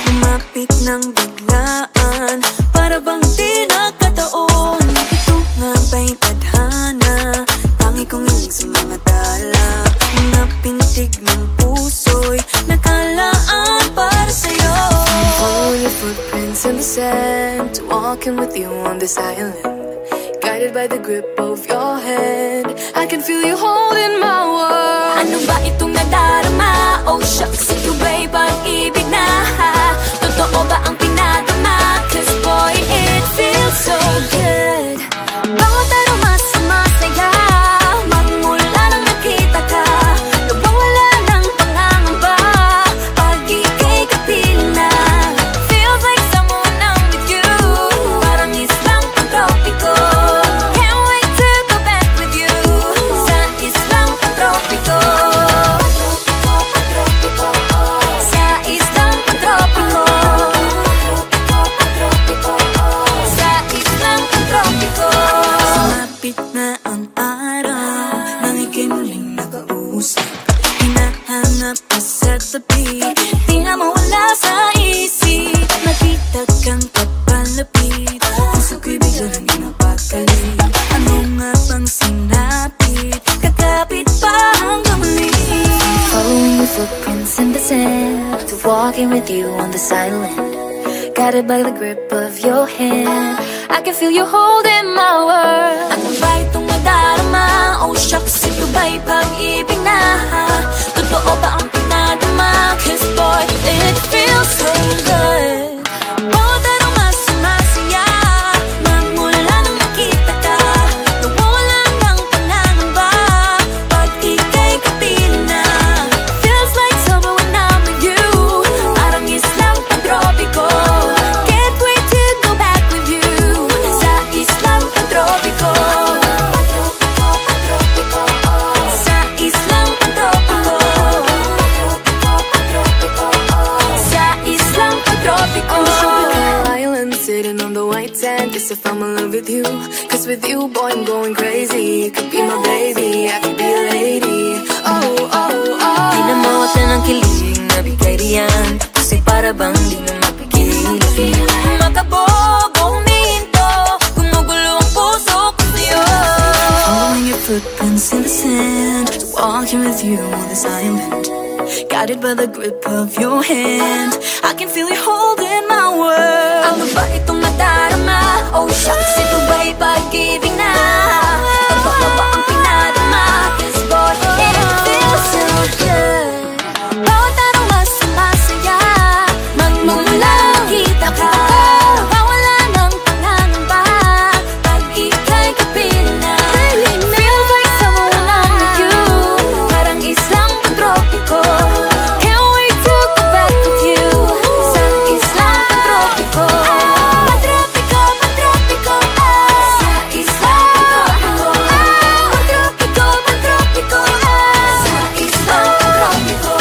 Lumapit ng biglaan, para bang di nakataon. Ito nga ba'y tadhana, tangi kong ilig sa mga dala. Mga pintig ng puso'y nakalaan para sa'yo. Follow your footprints in the sand, walking with you on this island. Guided by the grip of your hand, I can feel you holding my world. Ano ba itong nadarama? Oh shucks, ito ba'y pag-ibig na? Totoo ba ang pinadama? Cause boy, it feels so good. Bawat aroma sumasaya, magmula nang nakita ka. Nawawala ng pangangamba, pag ika'y kapiling na. Feels like someone I'm with you, parang islang pang-tropiko. Can't wait to go back with you, sa islang pang-tropiko. Sa islang pang-tropiko. Sa islang pang-tropiko. Sumapit na ang araw, nang ika'y muling nakausap. Hinahanap ka sa tabi, di na mawala sa isip. Nakita kang kapalapit, puso ko'y bigla lang napakali. Ano nga bang sinapit, kakapit pa hanggang muli. Following your footprints in the sand, to walking with you on this island. Guided by the grip of your hand, I can feel you holding my world. Ano ba itong nadarama? Oh shucks, ito ba'y pag-ibig na? Totoo ba ang pinadama? Cause boy, it feels so good. Bawat aroma sumasaya, magmula nang nakita ka. Nawawala ng pangangamba, pag ika'y kapiling na. Feels like summer when I'm with you, parang islang pang-tropiko. Can't wait to go back with you, sa islang pang-tropiko. Sa islang pang-tropiko. Sa islang pang-tropiko. On the tropical island, sitting on the white sand, as if I'm in love with you. Cause with you, boy, I'm going crazy. You could be my baby, I could be a lady. Oh, oh, oh. Di na mawata ng kilig na bigay riyan, kasi para bang di na mapigil. Makabog o huminto, gumugulo ang puso ko sa'yo. Following your footprints in the sand, walking with you on this island. Guided by the grip of your hand, I can feel you holding my world. Ano ba itong nadarama? Oh shucks, ito ba'y pag-ibig na? Totoo ba ang pinadama? Cause boy, it feels so good. Bawat aroma sumasaya, magmumula nakita ka. Nawawala ng pangangamba, pag ika'y kapiling na. Feels like someone I'm with you, parang islang pang-tropiko. Can't wait to go back with you, sa islang pang-tropiko. Pang-tropiko, pang-tropiko, sa islang pang-tropiko. Pang-tropiko, pang-tropiko, sa islang pang-tropiko.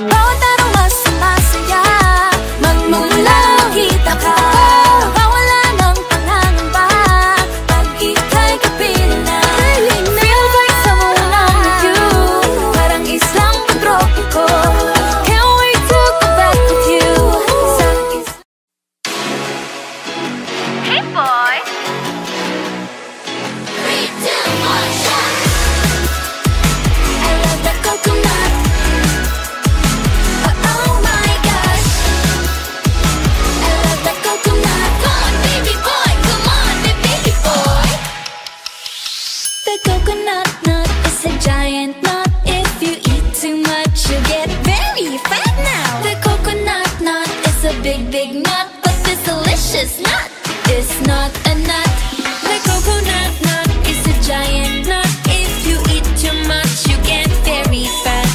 Bawat aroma sumasaya, magmumula nakita ka. Nawawala ng pangangamba, pag ika'y kapiling na. Feels like someone I'm with you, parang islang pang-tropiko. Can't wait to go back with you, sa islang. Hey boy! I love that coconut. Oh my gosh, I love that coconut. Come on, baby boy! Come on, baby boy! The coconut nut is a giant nut. If you eat too much, you get very fat now. The coconut nut is a big, big nut, but this delicious nut is not a nut. The coconut nut is a giant nut. If you eat too much, you get very fat.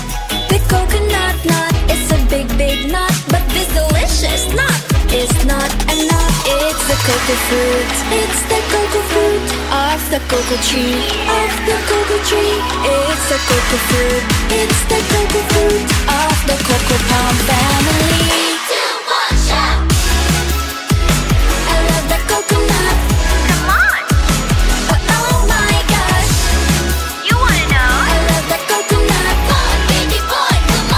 The coconut nut is a big, big nut, but this delicious nut is not a nut. It's the cocoa fruit. It's the cocoa fruit of the cocoa tree. Of the cocoa tree. It's the cocoa fruit. It's the cocoa fruit of the cocoa palm family. Two, one, shout! I love the coconut. Come on! Oh my gosh, You wanna know? I love the coconut. Come on, baby boy! Come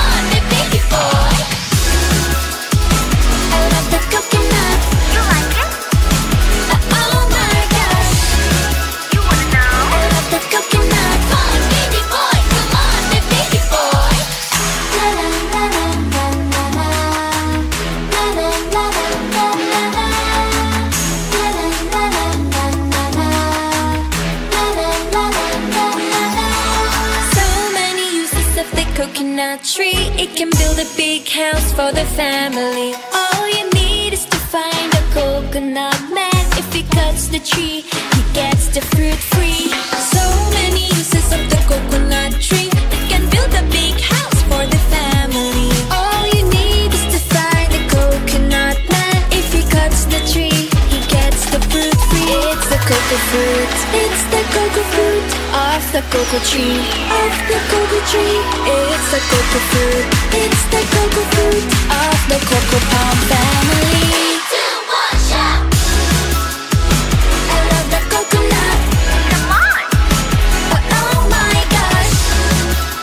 coconut tree. It can build a big house for the family. All you need is to find a coconut man. If he cuts the tree, he gets the fruit free. So many uses of the coconut tree. It can build a big house for the family. All you need is to find a coconut man. If he cuts the tree, he gets the fruit free. It's the cocoa fruit. It's the cocoa fruit of the cocoa tree. Of the cocoa tree. It's the cocoa fruit. It's the cocoa fruit of the cocoa palm family. 2, 1, shout! I love the coconut. Come on! Oh my gosh.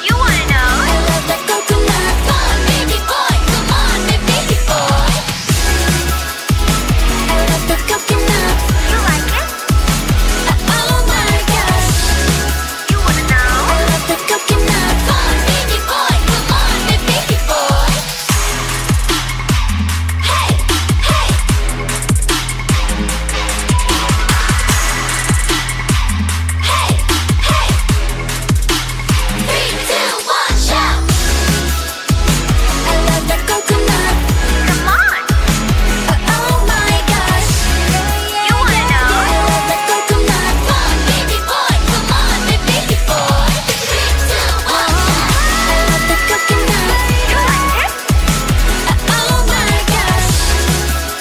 You wanna know? I love the coconut. Come on, baby boy! Come on, baby boy! I love the coconut. You like it? Oh my gosh. You wanna know? I love the coconut. Come on, baby boy! Come on, baby boy! Hey! Hey! Hey! Hey! 3, 2, 1, shout! I love the coconut. Come on! Oh my gosh. You wanna know? I love the coconut. Come on, baby boy! Come on, baby boy! 3, 2, 1, I love the coconut. you like it? Oh my gosh.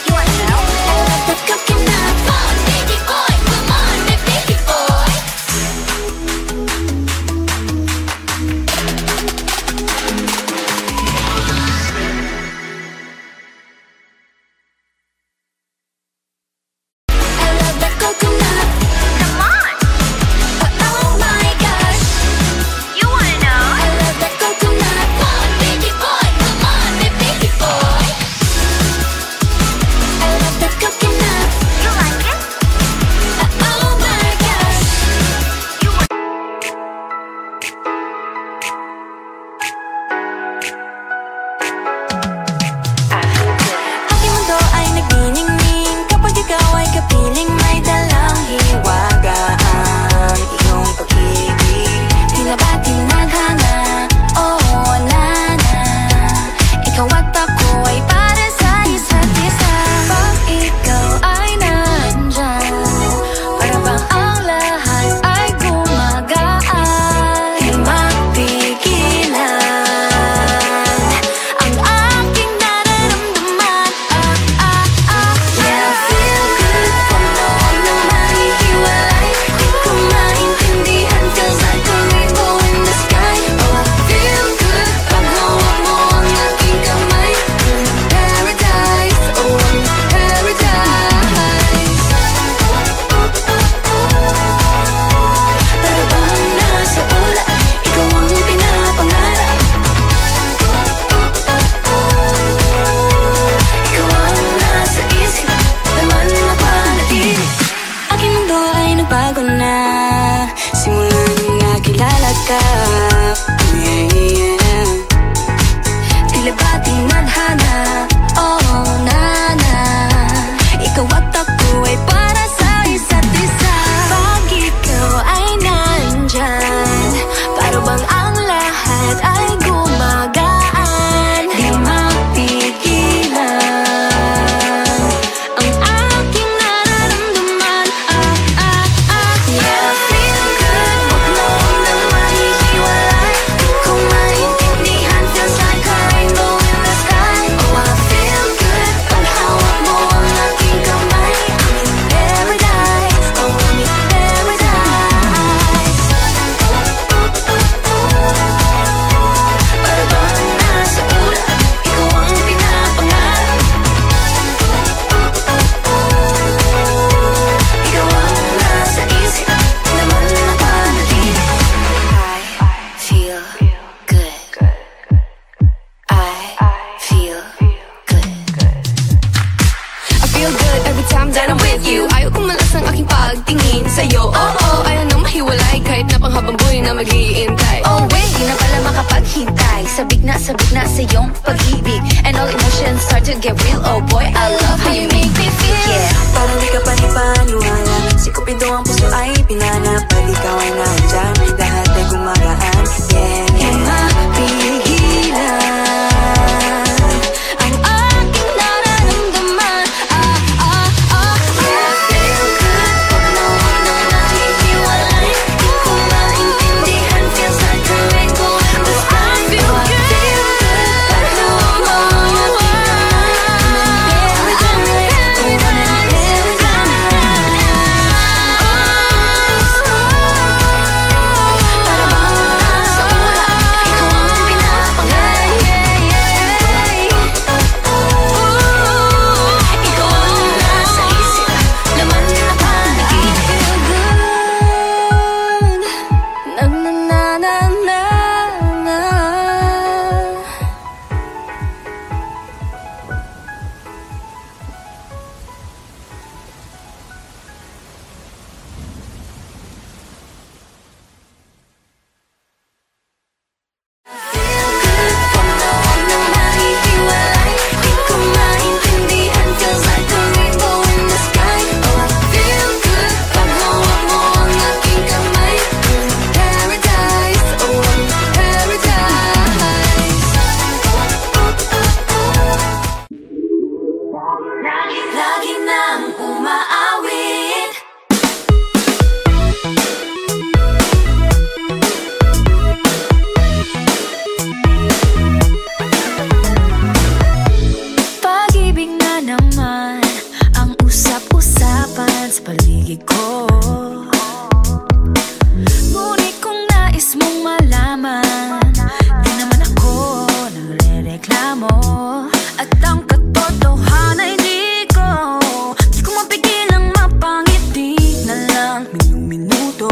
You wanna know? I love the coconut. Come on, baby boy! Come on, baby boy! I love the coconut. Come on! Oh my gosh. You wanna know? I love the coconut. Come on, baby boy! Come on, baby boy! I love the coconut. You like it? Oh my gosh. You wanna Aking mundo ay nagniningning kapag ikaw ay kapiling may dalang hiwagaan. Iyong pag-ibig, tila ba tinadhana? Oo, wala na. Ikaw at ako ay para sa isa't isa. Pag ikaw ay nandyan, para bang ang lahat ay gumagaan. Di mapigilan ang aking nararamdaman. Yeah, feel good kung noon na mahihiwalay. Di ko maintindihan, feels like a rainbow in the sky. Oh, I feel good pag hawak mo ang aking kamay. Paradise, oh, paradise. Para bang nasa ula, ikaw ang pinapangarap. Ikaw ang nasa isip, naman napanatili. Aking mundo ay nagbago na simula nung nakilala ka. Yeah, yeah. Tila ba tinadhana? Oh, nana. Ikaw at ako ay para sa isa't isa. Pag ikaw ay nandyan, para bang ang lahat ay gumagaan. Di mapigilan ang aking nararamdaman. Yeah, feel good wag noon na mahihiwalay. Di ko maintindihan, feels like a rainbow in the sky. Oh, I feel good pag hawak mo ang aking kamay. I'm in paradise, oh, I'm in paradise. Para bang nasa ula, ikaw ang pinapangarap. Ikaw ang nasa isip, naman napanatili. I feel good. I feel good. I feel good every time that I'm with you. Ayaw kong malas ang aking pagtingin sa'yo. Oo, ayaw nang mahiwalay kahit na panghabang buhay na mag-iintay. Oh wait, di na pala makapaghintay. Sabik na sa iyong pag-ibig. And all emotions start to get real. Oh boy, I love how you make me feel. Yeah. Parang di ka pa ni paniwala. Si Cupido ang puso ay pinanap. Pag ikaw ay nandyan, lahat ay gumagaan. Yeah, Di mapigil mo. At ang katotohanan ay di ko mapigilang mapangiti na lang minuto.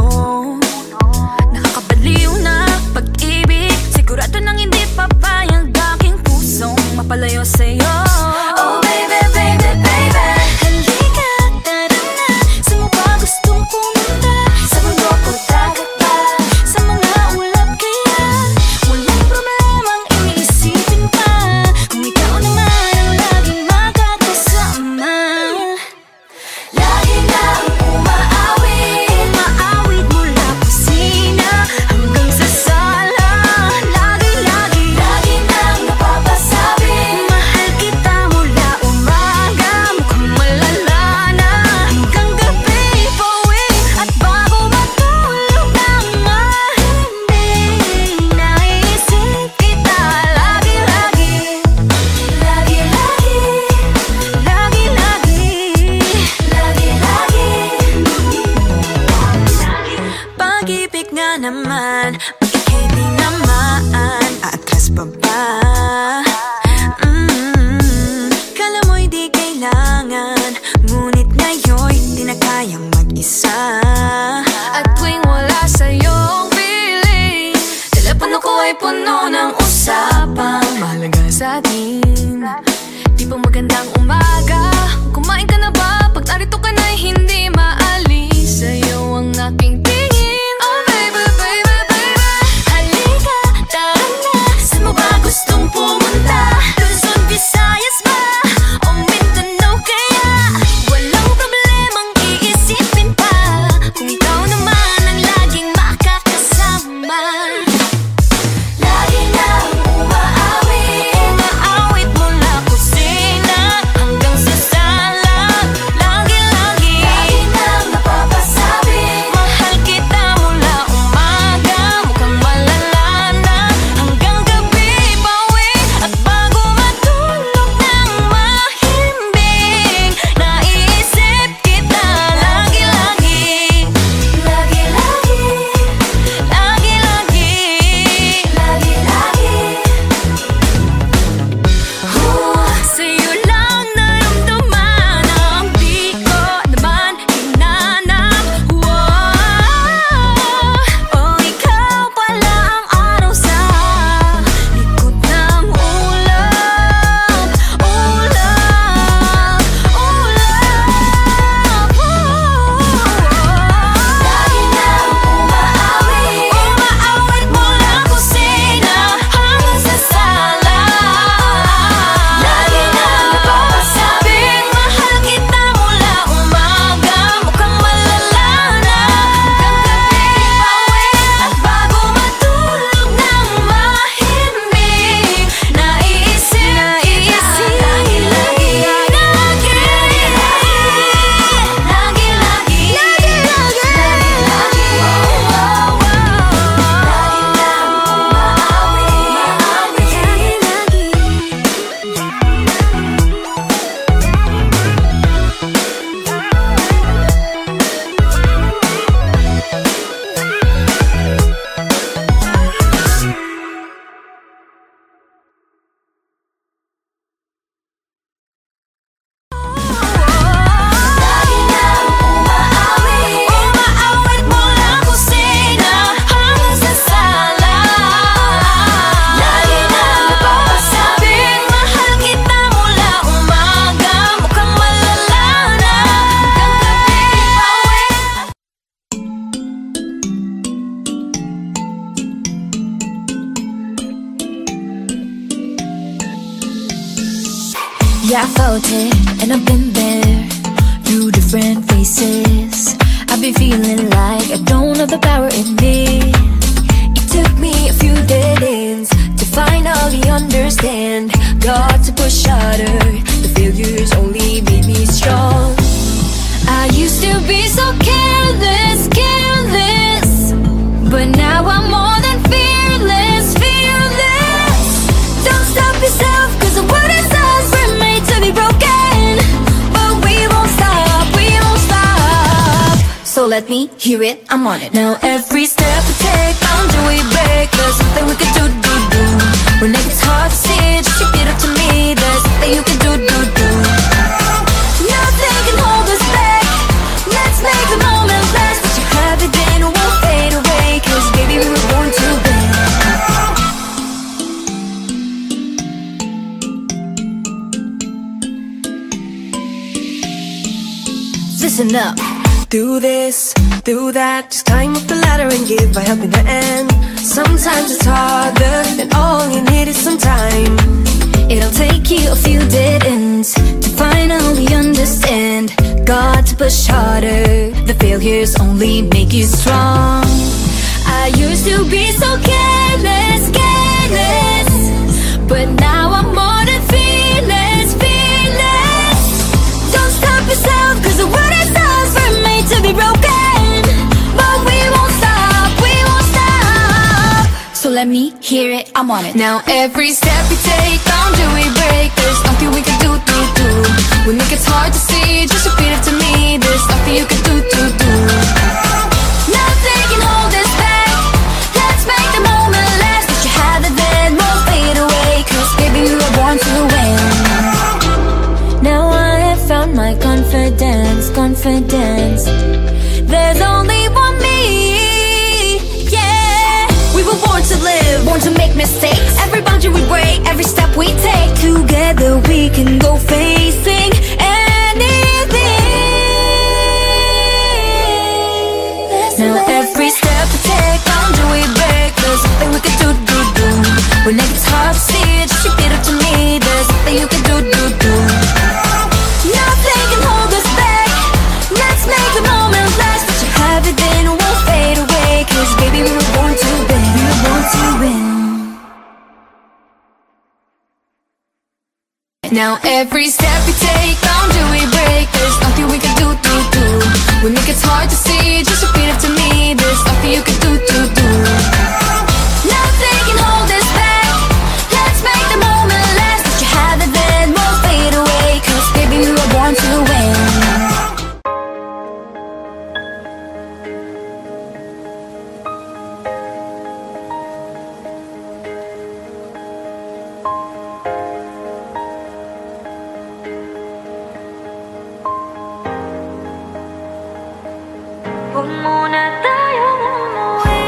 Nakakabaliw na pag-ibig, sigurado nang hindi papayag aking pusong mapalayo sa'yo. Oh baby, baby, baby, halika, tara na. Saan mo ba gustong pumunta? Sa mundo ko dagat ba? Sa mga ulap kaya? Walang problemang iniisipin pa, kung ikaw naman ang laging makakasama. Lagi na umaawit mula kusina hanggang sa sala. Lagi nang napapasabi, mahal kita mula umaga, mukhang malala na hanggang gabi. Pauwi at bago matulog nang mahimbing, naisip kita lagi. Pag-ibig nga naman, bakit hindi naman aatras pa ba? Kala mo'y di kailangan, ngunit ngayon'y di na kayang mag-isa. At tuwing wala sa'yong feeling, telepono ko ay puno ng usapang mahalaga sa atin. Di ba magandang umaga? Kumain ka na ba? Pag narito ka na'y hindi maalis sa'yo ang aking tingin. Oh baby, baby, baby, halika, tara na. Saan mo ba gustong pumunta? Luzon, Visayas ba? O Mindanao kaya? Walang problemang iisipin pa, kung ikaw naman ang laging makakasama. Lagi nang umaawit mula kusina hanggang sa sala. Lagi nang napapasabi, mahal kita mula umaga, mukhang malala na hanggang gabi. Pauwi at bago matulog nang mahimbing, naisip kita lagi. Sa'yo lang naramdaman ang di ko naman hinanap. Oh, ikaw pala ang araw sa likod ng ulap. Lagi nang umaawit mula kusina hanggang sa sala. Lagi nang napapasabi, mahal kita mula umaga, mukhang malala na hanggang gabi. Pauwi at bago matulog nang mahimbing, naisip kita lagi. Umaawit mula kusina hanggang sa sala. Lagi nang napapasabi, mahal kita mula umaga, mukhang malala na hanggang gabi. Yeah, I felt it, and I've been there through different faces. I've been feeling like I don't have the power in me. It took me a few dead ends to finally understand. Got to push harder, the failures only made me strong. I used to be so careless, but now I'm more than fearless. Don't stop yourself, 'cause the world is us, we're made to be broken. But we won't stop. So let me hear it, I'm on it. Now every step we take, boundary we break, there's something we could do. When it gets hard to see, just repeat it listen up. Do this, do that, just climb up the ladder and give a helping hand. Sometimes it's harder, and all you need is some time. It'll take you a few dead ends to finally understand. Got to push harder, the failures only make you strong. I used to be so careless, careless, but now I'm more than fearless, fearless. Don't stop yourself, cause the world itself were made to be broken. But we won't stop, we won't stop. So let me hear it, I'm on it. Now every step we take, boundary we break. There's nothing we can do. When it gets hard to see, just repeat it to me. There's nothing you can do. Nothing can hold us back. Let's make the moment last. That you have it then won't fade away. Cause baby we were born to win. Now I have found my confidence, confidence. There's only one me, yeah. We were born to live, Born to make mistakes. every boundary we break, every step we take. Together we can go facing anything. Now every step we take, boundary we break. There's nothing we can do. When it gets hard to see it, just repeat it to me. There's nothing you can do. Nothing can hold us back. Let's make the moment last. That you have it then won't fade away. Cause baby we were born to win. We were born to win. Now every step we take, boundary we break. There's nothing we can do. When it gets hard to see, just repeat it to me. There's nothing you can do. Nothing can hold us back. Let's make the moment last. That you have it then won't fade away. Cause baby we were born to win. Huwag muna tayong umuwi.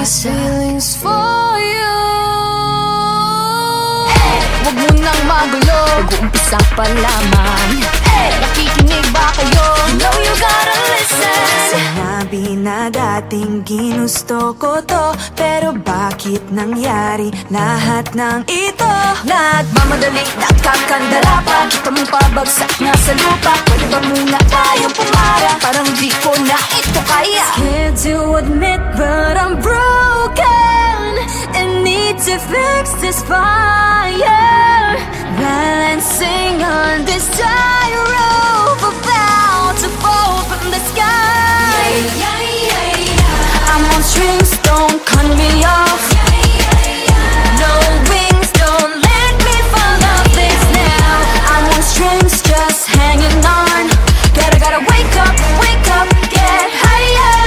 feelings for you. Huwag mo nang magulo, nag-uumpisa pa lamang. Nakikinig ba kayo? You know you gotta listen. Sinabi na dating ginusto ko to, pero bakit nangyari lahat ng ito? Nagmamadali, nakakandara pa, kita mong pabagsak na sa lupa. Pwede ba muna tayong pumara? Parang di ko na ito kaya. Scared to admit but I'm broken and need to fix this fire. Balancing on this tightrope, about to fall from the sky. I'm on strings, don't cut me off. No wings, don't let me fall off this now. I'm on strings, just hanging on. Gotta wake up, get higher.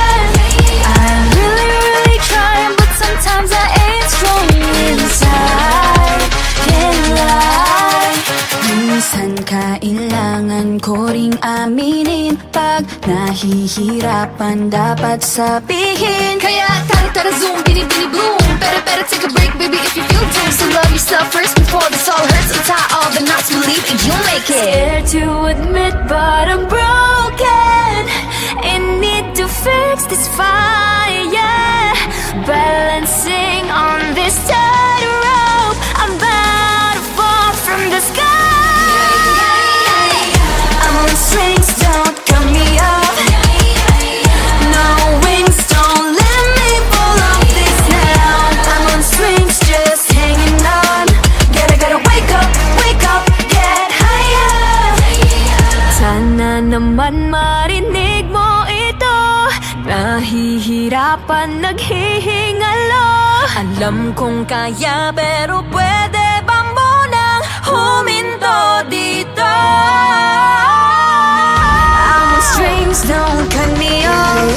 I'm really trying, but sometimes I ain't strong inside. Can't lie. Minsan kailangan ko ring aminin, pag nahihirapan dapat sabihin. Kaya tara zoom, bini bloom. Better take a break, baby, if you feel doomed. So love yourself first before this all hurts. Untie all the knots, believe that you'll make it. Scared to admit but I'm broken and need to fix this fire. Balancing on this tightrope, I'm about to fall from the sky. I'm on strings, don't cut me off. No wings, don't let me fall off this now. I'm on strings, just hanging on. Gotta wake up, get higher. Sana naman marinig mo ito. Nahihirapan, naghihingalo. Alam kong kaya, pero pwede ba munang huminto dito? I'm on strings, don't cut me off.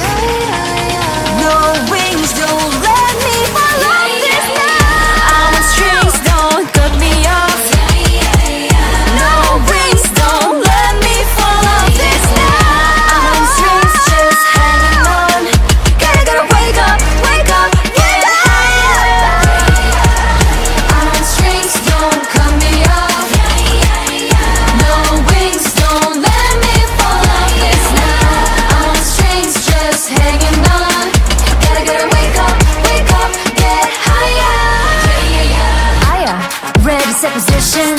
No wings, don't let me fall off this now. I'm on strings, don't cut me off. No wings, don't let me fall off this now. I'm on strings, just hanging on. Gotta wake up, get higher. I'm on strings, don't cut me off. No wings, don't let me fall off this now. I'm on strings, just hanging on. Gotta wake up, get higher. Ready, set position.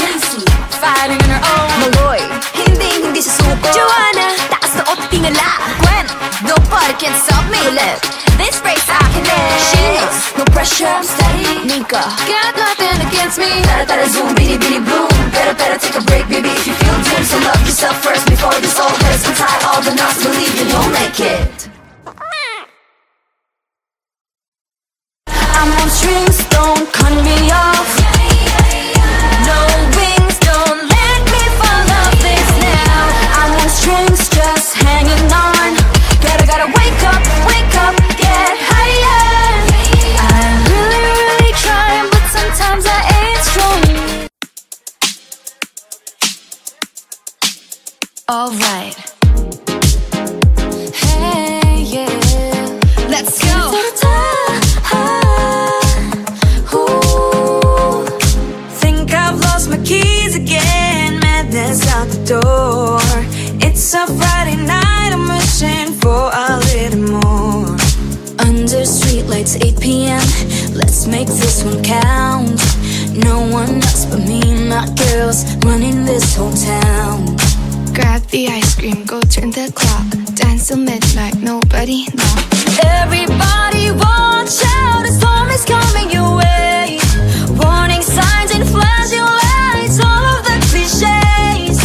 Fighting on her own. Maloy, hindi susuko. Joanna, taas na o tingala. Gwen, nobody can stop me. Left, this race I can live. She knows, no pressure, I'm steady. Nika, got nothing against me. Tara zoom, bini bloom. Better take a break, baby, if you feel doomed. So love yourself first before this all hurts. Untie all the knots, believe you you'll make it. I'm on strings, don't cut me off. No wings, don't let me fall off this now. I'm on strings, just hanging on. Gotta wake up, get higher. I'm really trying, but sometimes I ain't strong. Alright. Hey, yeah. Let's go. Think I've lost my keys again. Madness out the door. It's a Friday night, I'm wishing for a little more. Under streetlights, 8 p.m. Let's make this one count. No one else but me and my girls running this whole town. Grab the ice cream, go turn the clock. Dance till midnight, nobody knock. Everybody watch out, a storm is coming your way. Warning signs and flashing lights, all of the cliches.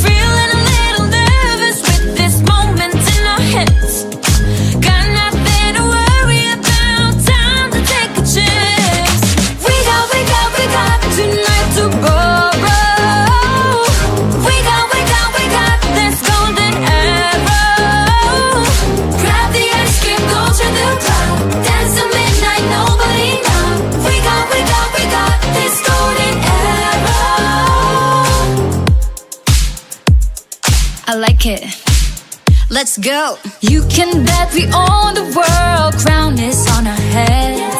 Feeling a little nervous with this moment in our heads. Got nothing to worry about, time to take a chance. We got tonight to borrow. We got this golden arrow. Grab the ice cream, go to the cloud. Dance till midnight, nobody knows. We got this golden arrow. I like it. Let's go. You can bet we own the world, crown is on our head.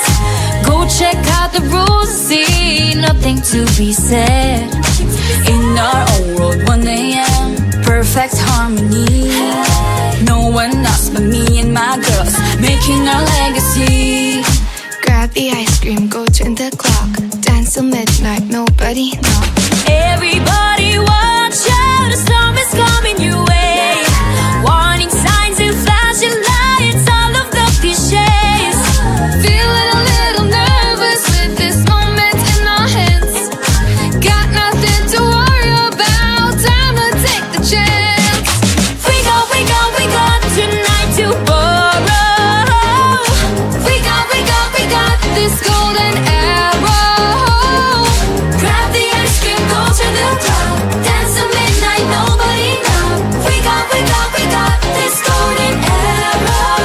nothing to be said. In our own world, 1 a.m. perfect harmony. No one else but me and my girls, making our legacy. Grab the ice cream, go turn the clock, dance till midnight, nobody knocks. Everybody watch out, the storm is coming your way. Warning signs and flashing lights, all of the cliches. Feeling a little nervous with this moment in our hands. Got nothing to worry about, time to take the chance. We got tonight to borrow. We got this golden arrow. Grab the ice cream, go to the club, dance till midnight, nobody knows. We got this golden arrow.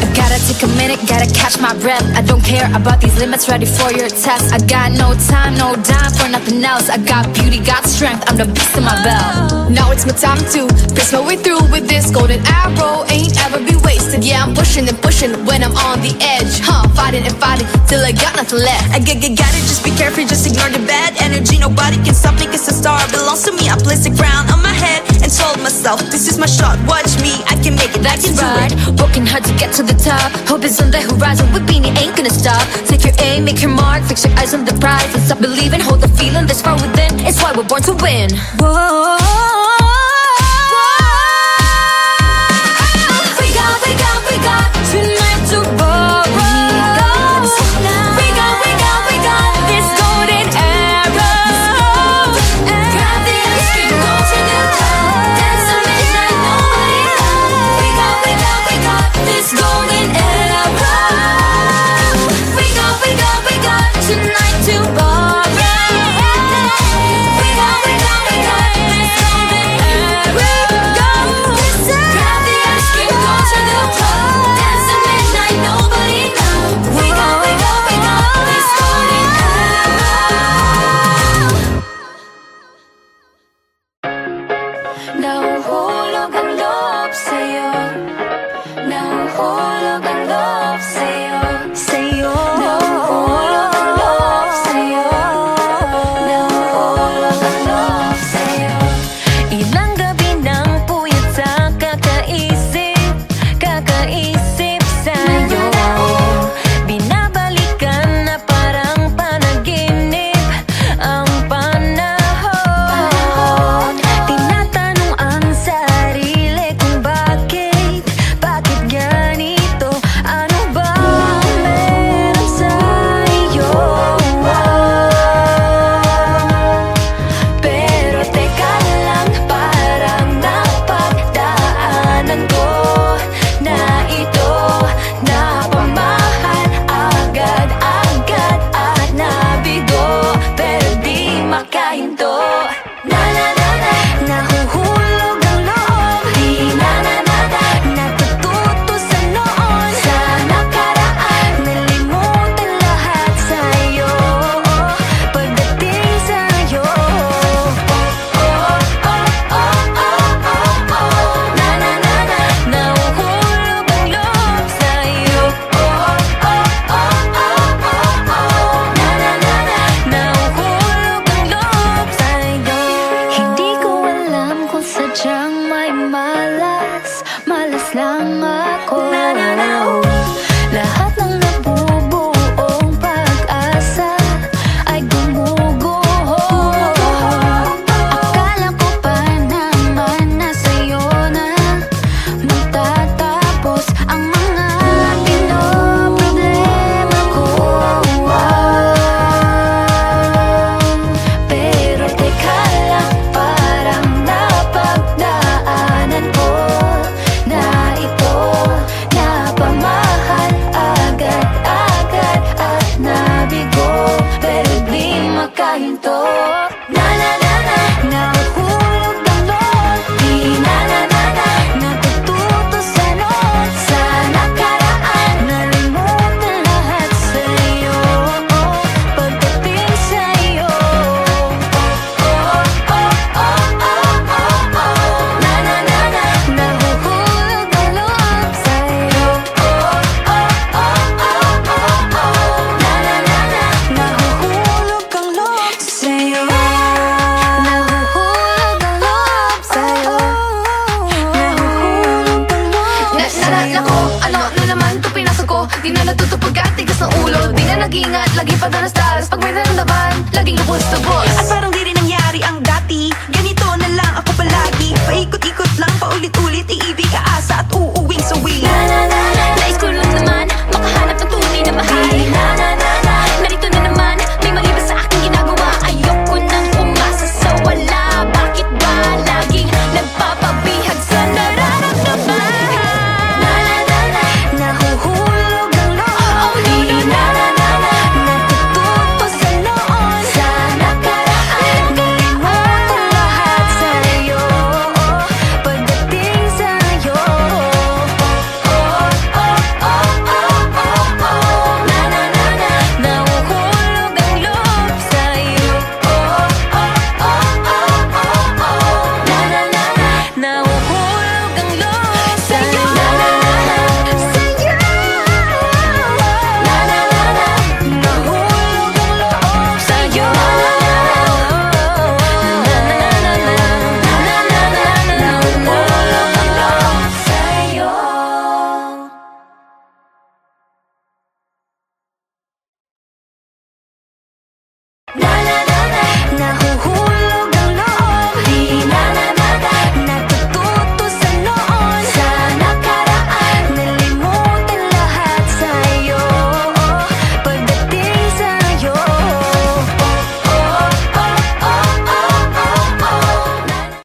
I gotta take a minute, gotta catch my breath. I don't care about these limits, ready for your test. I got no time, no dime for nothing else. I got beauty, got strength, I'm the beast in my belt. Now it's my time to press my way through with this golden arrow. Ain't ever be wasted, yeah, I'm pushing and pushing when I'm on the edge. Fighting and fighting till I got nothing left. I got it, just be careful, just ignore the bad energy. Nobody can stop me, cause the star belongs to me. I placed a crown on my head and told myself, this is my shot, watch me, I can make it, I can do right. it. Working hard to get to the top, hope is on the horizon, with Beanie ain't gonna stop. Take your aim, make your mark, fix your eyes on the prize, and stop believing, hold the feeling that's far within. It's why we're born to win. Whoa. We got tonight to borrow. We got this golden arrow. Grab the ice cream, go to the club, dance till midnight, nobody knows. We got this golden arrow. We got tonight to borrow. We got this golden arrow. Grab the ice cream, go to the club. ko, di na natuto pagkatigas ng ulo. Di na nag-ingat, lagi pa danas-danas. Pag may naramdaman, laging lubos-lubos. At parang di rin nangyari ang dati. Ganito na lang ako palagi. Paikot-ikot lang, paulit-ulit. Iibig, aasa at uuwing sawi. Na na na